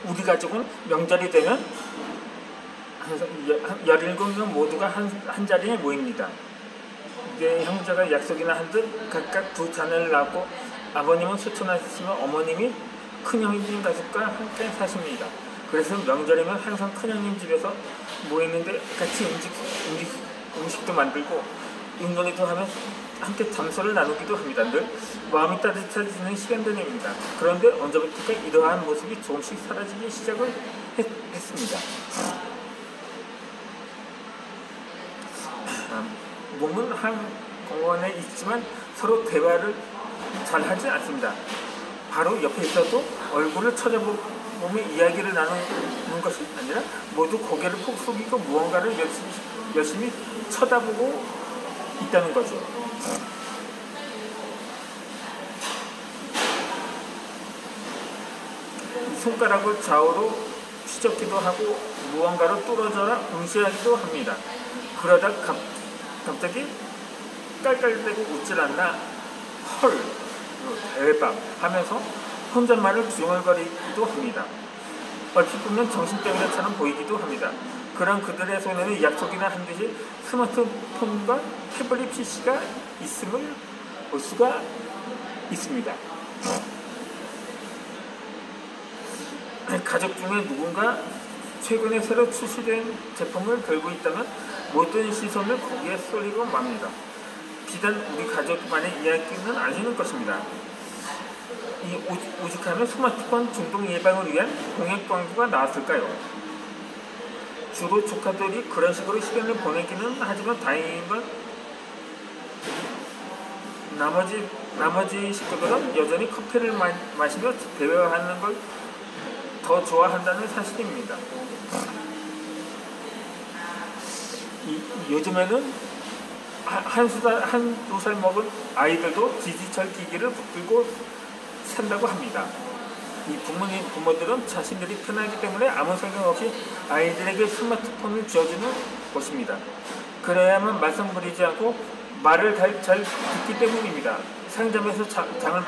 우리 가족은 명절이 되면 17명 모두가 한 자리에 모입니다. 내 형제가 약속이나 한 듯 각각 두 자녀를 낳고 아버님은 소천하시면 어머님이 큰형님 가족과 함께 사십니다. 그래서 명절이면 항상 큰형님 집에서 모이는데 같이 음식도 만들고 윷놀이도 하며 함께 담소를 나누기도 합니다. 늘 마음이 따뜻해지는 시간들입니다. 그런데 언제부턴가 이러한 모습이 조금씩 사라지기 시작을 했습니다. 몸은 한 공원에 있지만 서로 대화를 잘 하지 않습니다. 바로 옆에 있어도 얼굴을 쳐다보며 이야기를 나누는 것이 아니라 모두 고개를 푹 숙이고 무언가를 열심히 쳐다보고 있다는 거죠. 손가락을 좌우로 휘젓기도 하고 무언가로 뚫어져라 응시하기도 합니다. 그러다 갑자기 깔깔대고 웃질 않나 헐 대박 하면서 혼잣말을 중얼거리기도 합니다. 얼핏 보면 정신병자처럼 보이기도 합니다. 그런 그들의 손에는 약속이나 한 듯이 스마트폰과 태블릿 PC가 있음을 볼 수가 있습니다. 가족 중에 누군가 최근에 새로 출시된 제품을 들고 있다면 모든 시선을 거기에 쏠리고 맙니다. 비단 우리 가족만의 이야기는 아니는 것입니다. 오직하면 스마트폰 중독 예방을 위한 공약 광고가 나왔을까요? 주로 조카들이 그런 식으로 시간을 보내기는 하지만 다행인 건 나머지 식구들은 여전히 커피를 마시며 대화하는 걸 더 좋아한다는 사실입니다. 요즘에는 한두 살 먹은 아이들도 디지털 기기를 붙들고 산다고 합니다. 이 부모들은 자신들이 편하기 때문에 아무 생각 없이 아이들에게 스마트폰을 쥐어주는 것입니다. 그래야만 말썽 부리지 않고 말을 잘 듣기 때문입니다. 상점에서 장을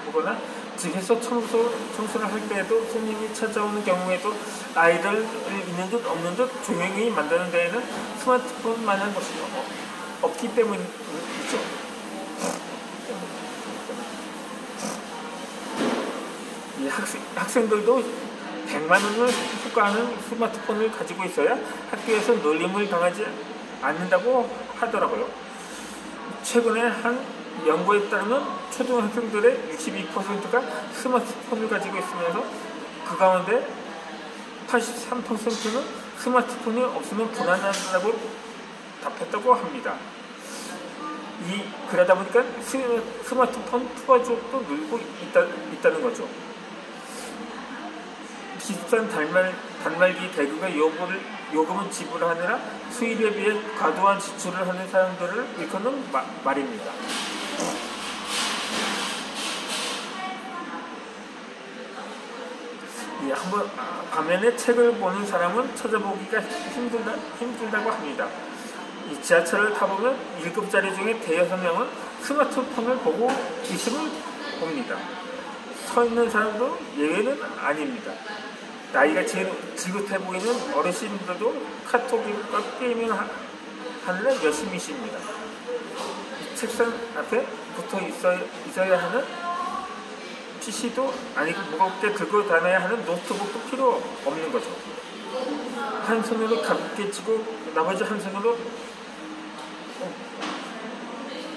보거나 집에서 청소를 할 때에도 손님이 찾아오는 경우에도 아이들을 있는 듯 없는 듯 조용히 만드는 데에는 스마트폰만한 것이 없기 때문이죠. 이 학생들도 100만 원을 호가하는 스마트폰을 가지고 있어야 학교에서 놀림을 당하지 않는다고 하더라고요. 최근에 한 연구에 따르면 초등학생들의 62%가 스마트폰을 가지고 있으면서 그 가운데 83%는 스마트폰이 없으면 불안하다고 답했다고 합니다. 그러다 보니까 스마트폰 투과족도 늘고 있다는 거죠. 비싼 단말기 대구가 요금은 지불하느라 수입에 비해 과도한 지출을 하는 사람들을 일컫는 말입니다. 한번 반면에 책을 보는 사람은 찾아보기가 힘들다고 합니다. 이 지하철을 타보면 7자리 중에 대여섯 명은 스마트폰을 보고 있음을 봅니다. 서 있는 사람도 예외는 아닙니다. 나이가 제일 지긋해 보이는 어르신들도 카톡과 게임을 하느라 열심히십니다. 책상 앞에 붙어 있어야 하는 PC도 아니고 무겁게 들고 다녀야 하는 노트북도 필요 없는 거죠. 한 손으로 가볍게 쥐고 나머지 한 손으로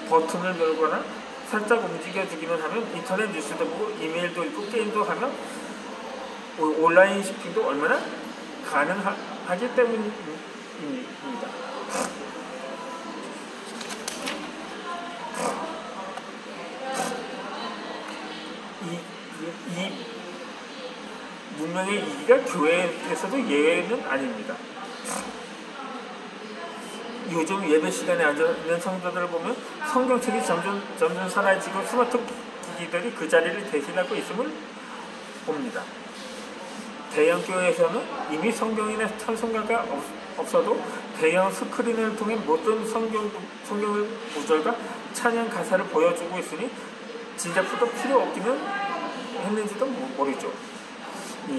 버튼을 누르거나 살짝 움직여주기만 하면 인터넷 뉴스도 보고 이메일도 읽고 게임도 하면 온라인 쇼핑도 얼마나 가능하기 때문입니다. 이 문명의 이기가 교회에서도 예외는 아닙니다. 요즘 예배 시간에 앉아있는 성도들을 보면 성경책이 점점 사라지고 스마트 기기들이 그 자리를 대신하고 있음을 봅니다. 대형 교회에서는 이미 성경이나 찬송가가 없어도 대형 스크린을 통해 모든 성경 구절과 찬양 가사를 보여주고 있으니 진작부터 필요 없기는 했는지도 모르죠.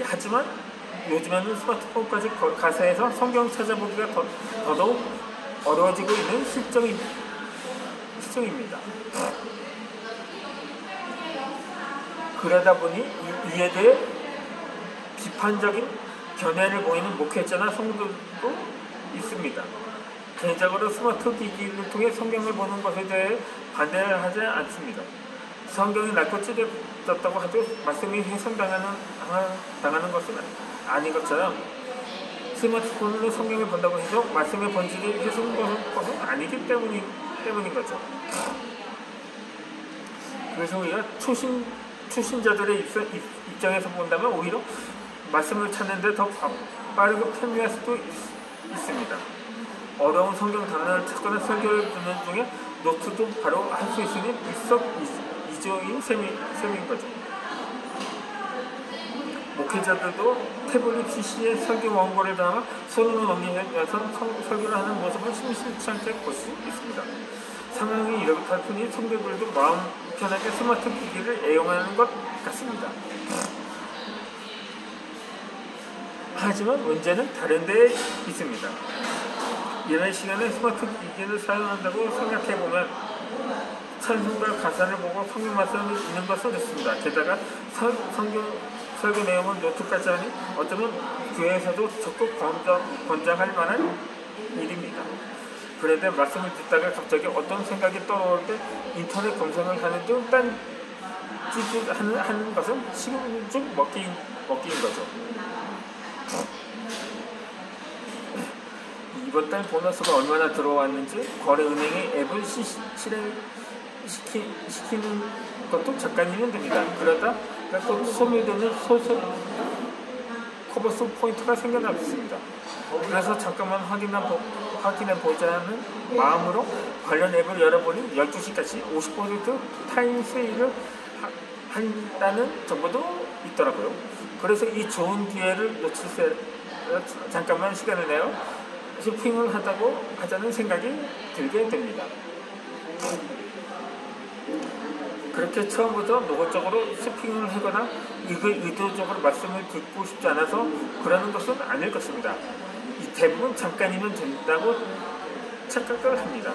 하지만 요즘에는 스마트폰까지 가세해서 성경 찾아보기가 더더욱 어려워지고 있는 실정입니다. 그러다 보니 이에 대해 비판적인 견해를 보이는 목회자나 성도도 있습니다. 개인적으로 스마트 기기를 통해 성경을 보는 것에 대해 반대를 하지 않습니다. 성경이 낡고 찢어졌다고 해도 말씀이 훼손당하는 것은 아닌 것처럼 스마트폰으로 성경을 본다고 해서 말씀의 본질이 훼손된 것은 아니기 때문인 거죠. 그래서 우리가 초신자들의 입장에서 본다면 오히려 말씀을 찾는데 더 빠르고 편리할 수도 있습니다. 어려운 성경 단어를 찾거나 설교를 듣는 중에 노트도 바로 할 수 있으니 일석이조인 셈인 거죠. 목회자들도 태블릿 PC에 설교 원고를 담아 손으로 넘기면서 설교를 하는 모습을 심심치 않게 볼 수 있습니다. 상황이 이렇다 보니 성도들도 마음 편하게 스마트 기기를 애용하는 것 같습니다. 하지만 문제는 다른 데에 있습니다. 이런 시간에 스마트 기기를 사용한다고 생각해보면 찬송가 가사를 보고 성경 말씀을 읽는 것은 좋습니다. 게다가 설교 내용은 노트까지 하니 어쩌면 교회에서도 적극 권장할 만한 일입니다. 그런데 말씀을 듣다가 갑자기 어떤 생각이 떠오를 때 인터넷 검색을 하는 등 딴짓을 하는 것은 시간 좀 먹기인 거죠. 이번 달 보너스가 얼마나 들어왔는지 거래은행의 앱을 실행시키는 것도 잠깐이면 됩니다. 그러다 또 소멸되는 커버스 포인트가 생겨났습니다. 그래서 잠깐만 확인해보자는 마음으로 관련 앱을 열어보니 12시까지 50% 타임 세일을 한다는 정보도 있더라고요. 그래서 이 좋은 기회를 놓치세 잠깐만 시간을 내어 쇼핑을 하자는 생각이 들게 됩니다. 그렇게 처음부터 노골적으로 쇼핑을 하거나 의도적으로 말씀을 듣고 싶지 않아서 그러는 것은 아닐 것입니다. 대부분 잠깐이면 된다고 착각을 합니다.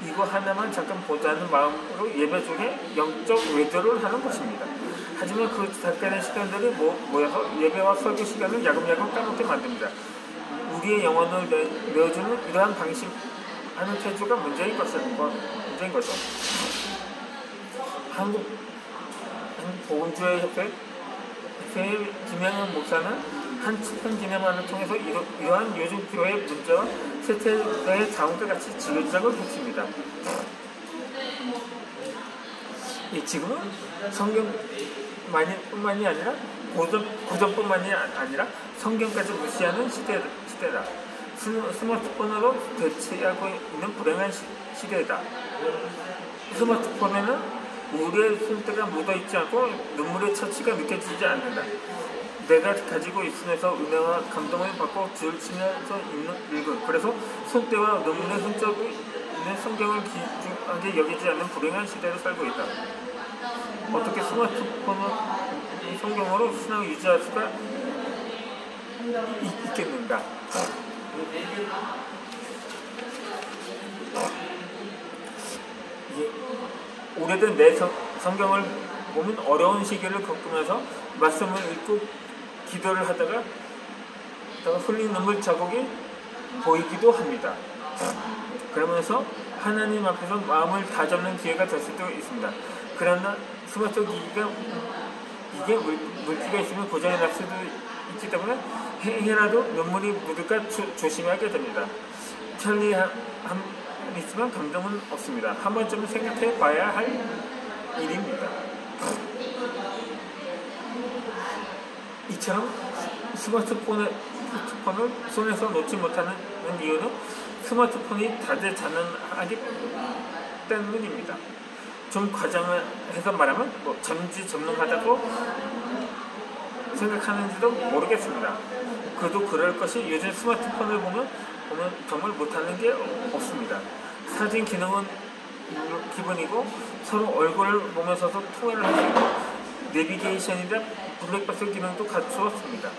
이거 하나만 잠깐 보자는 마음으로 예배 중에 영적 외도를 하는 것입니다. 하지만 그 잠깐의 시간들이 모여서 예배와 설교 시간을 야금야금 까먹게 만듭니다. 우리의 영혼을 내어주는 이러한 방식하는 태도가 문제인 거죠. 한국 보건주의 협회 김영은 목사는 한 축산 기념관을 통해서 이러한 요즘 교회 문제와 세태의 자원과 같이 지그작을 펼칩니다. 지금은 성경뿐만이 아니라 고전뿐만이 아니라 성경까지 무시하는 시대다. 스마트폰으로 대체하고 있는 불행한 시대다. 스마트폰에는 우리의 손때가 묻어있지 않고 눈물의 처치가 느껴지지 않는다. 내가 가지고 있으면서 은혜와 감동을 받고 줄을 치면서 읽은 그래서 손때와 눈물의 흔적이 있는 성경을 귀중하게 여기지 않는 불행한 시대를 살고 있다. 어떻게 스마트폰을 성경으로 신앙을 유지할 수가 있겠는가? 오래된 내 성경을 보면 어려운 시기를 겪으면서 말씀을 읽고 기도를 하다가 흘린 눈물 자국이 보이기도 합니다. 그러면서 하나님 앞에서 마음을 다잡는 기회가 될 수도 있습니다. 그러나 스마트 기기가 물기가 있으면 고장이 날 수도 있기 때문에 행여라도 눈물이 묻을까 조심하게 됩니다. 편리함은 있지만 감동은 없습니다. 한 번쯤은 생각해 봐야 할 일입니다. 이처럼 스마트폰을 손에서 놓지 못하는 이유는 스마트폰이 다재다능하기 때문입니다. 좀 과장을 해서 말하면 전지전능하다고 생각하는지도 모르겠습니다. 그도 그럴 것이 요즘 스마트폰을 보면 정말 못하는 게 없습니다. 사진 기능은 기본이고 서로 얼굴을 보면서도 통화를 할 수 있고 내비게이션이나 블랙박스 기능도 갖추었습니다.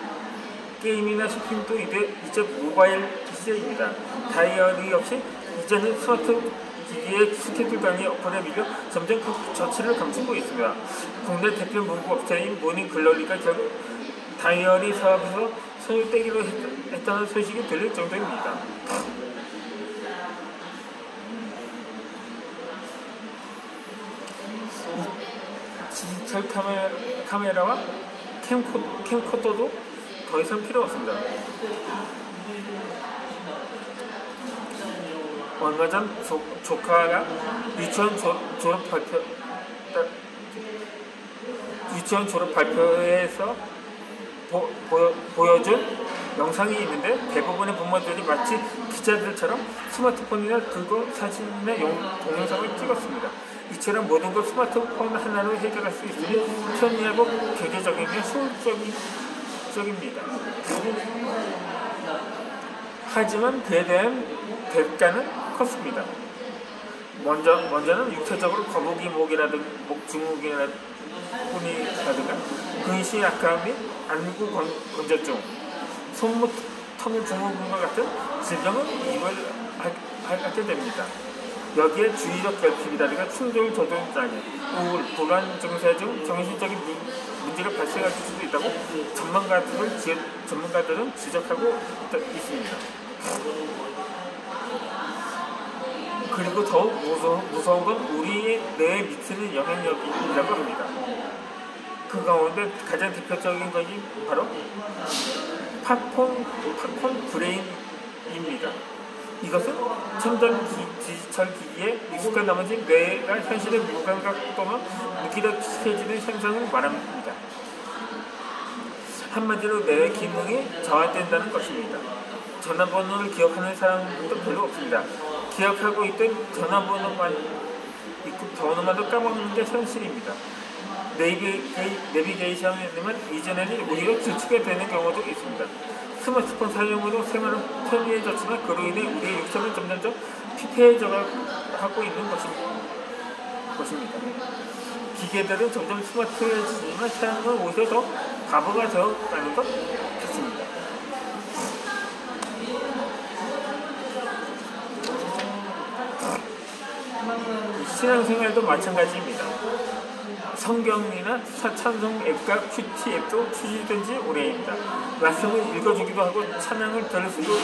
게임이나 쇼핑도 이제 모바일 시대입니다. 다이어리 없이 이제는 스마트 기기의 스케줄 관리 어플에 밀려 점점 그 저치를 감추고 있습니다. 국내 대표 문구 업체인 모닝글로리가 결국 다이어리 사업에서 손을 떼기로 했다는 소식이 들릴 정도입니다. 디지털 카메라와 캠코더도 더 이상 필요 없습니다. 얼마 전 조카가 유치원 졸업 발표에서 보여준 영상이 있는데 대부분의 부모들이 마치 기자들처럼 스마트폰이나 들고 사진이나 동영상을 찍었습니다. 이처럼 모든 걸 스마트폰 하나로 해결할 수 있으니 편리하고 경제적이며 효율적입니다. 하지만 그에 대한 대가는 컸습니다. 먼저는 육체적으로 거북이목이라든가 목증후군이라든가 근시 약화 및 안구 건조증, 손목 터널 증후군과 같은 질병을 입원하게 됩니다. 여기에 주의력 결핍이라든가 충동 조절장애, 우울, 불안 증세 등 정신적인 문제가 발생할 수도 있다고 전문가들은 지적하고 있습니다. 그리고 더욱 무서운 건 우리의 뇌에 미치는 영향력이라고 합니다. 그 가운데 가장 대표적인 것이 바로 팝콘 브레인입니다. 이것은 첨단 디지털 기기에 익숙한 나머지 뇌가 현실의 무감각 또는 무기력해지는 현상을 말합니다. 한마디로 뇌의 기능이 저하된다는 것입니다. 전화번호를 기억하는 사람도 별로 없습니다. 기억하고 있던 전화번호만도 까먹는 게 현실입니다. 내비게이션이면 이전에는 오히려 질치게 되는 경우도 있습니다. 스마트폰 사용으로 생활은 편리해졌지만 그로 인해 우리의 육체는 점점 피폐해져가고 있는 것입니다. 기계들은 점점 스마트해지지만 사용은 오히려 더 바보가 되어가는 것 같습니다. 신앙생활도 마찬가지입니다. 성경이나 찬송 앱과 큐티 앱도 출시된 지 오래입니다. 말씀을 읽어주기도 하고 찬양을 들을 수도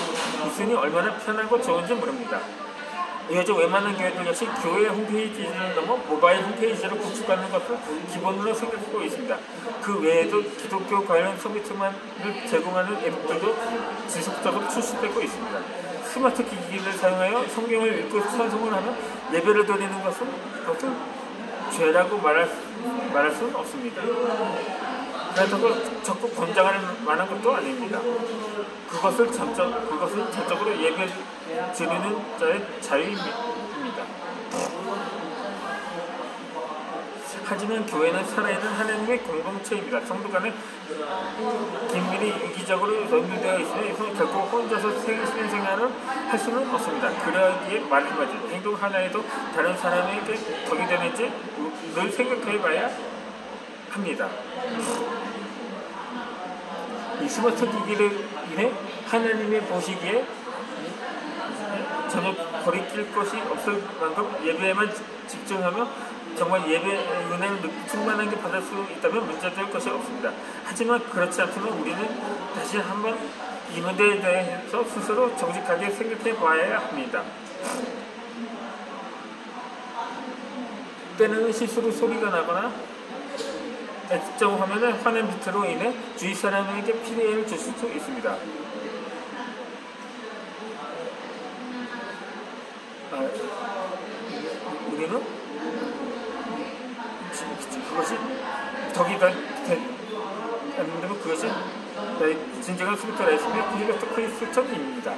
있으니 얼마나 편하고 좋은지 모릅니다. 요즘 웬만한 교회들 역시 교회 홈페이지를 넘어 모바일 홈페이지를 구축하는 것을 기본으로 생각하고 있습니다. 그 외에도 기독교 관련 서비스만을 제공하는 앱들도 지속적으로 출시되고 있습니다. 스마트 기기를 사용하여 성경을 읽고 찬송을 하며 예배를 드리는 것은 죄라고 말할 수는 없습니다. 그렇다고 적극 권장할 만한 것도 아닙니다. 그것은 전적으로 예배 드리는 자의 자유입니다. 하지만 교회는 살아있는 하나님의 공동체입니다. 성도 간에 긴밀히 유기적으로 연결되어 있으니 결코 혼자서 신앙생활을 할 수는 없습니다. 그러기에 마찬가지 행동 하나에도 다른 사람에게 덕이 되는지 늘 생각해봐야 합니다. 이 스마트 기기를 인해 하나님의 보시기에 전혀 거리낄 것이 없을 만큼 예배에만 집중하며 정말 예배 은혜를 충만하게 받을 수 있다면 문제될 것이 없습니다. 하지만 그렇지 않다면 우리는 다시 한번 이 문제에 대해서 스스로 정직하게 생각해 봐야 합니다. 때는 실수로 소리가 나거나 액정 화면의 화면 비트로 인해 주위 사람에게 피해를 줄 수도 있습니다. 우리는 그것이 덕이 되는데 그것이 진정한 스마트 라이프의 크리스천입니다.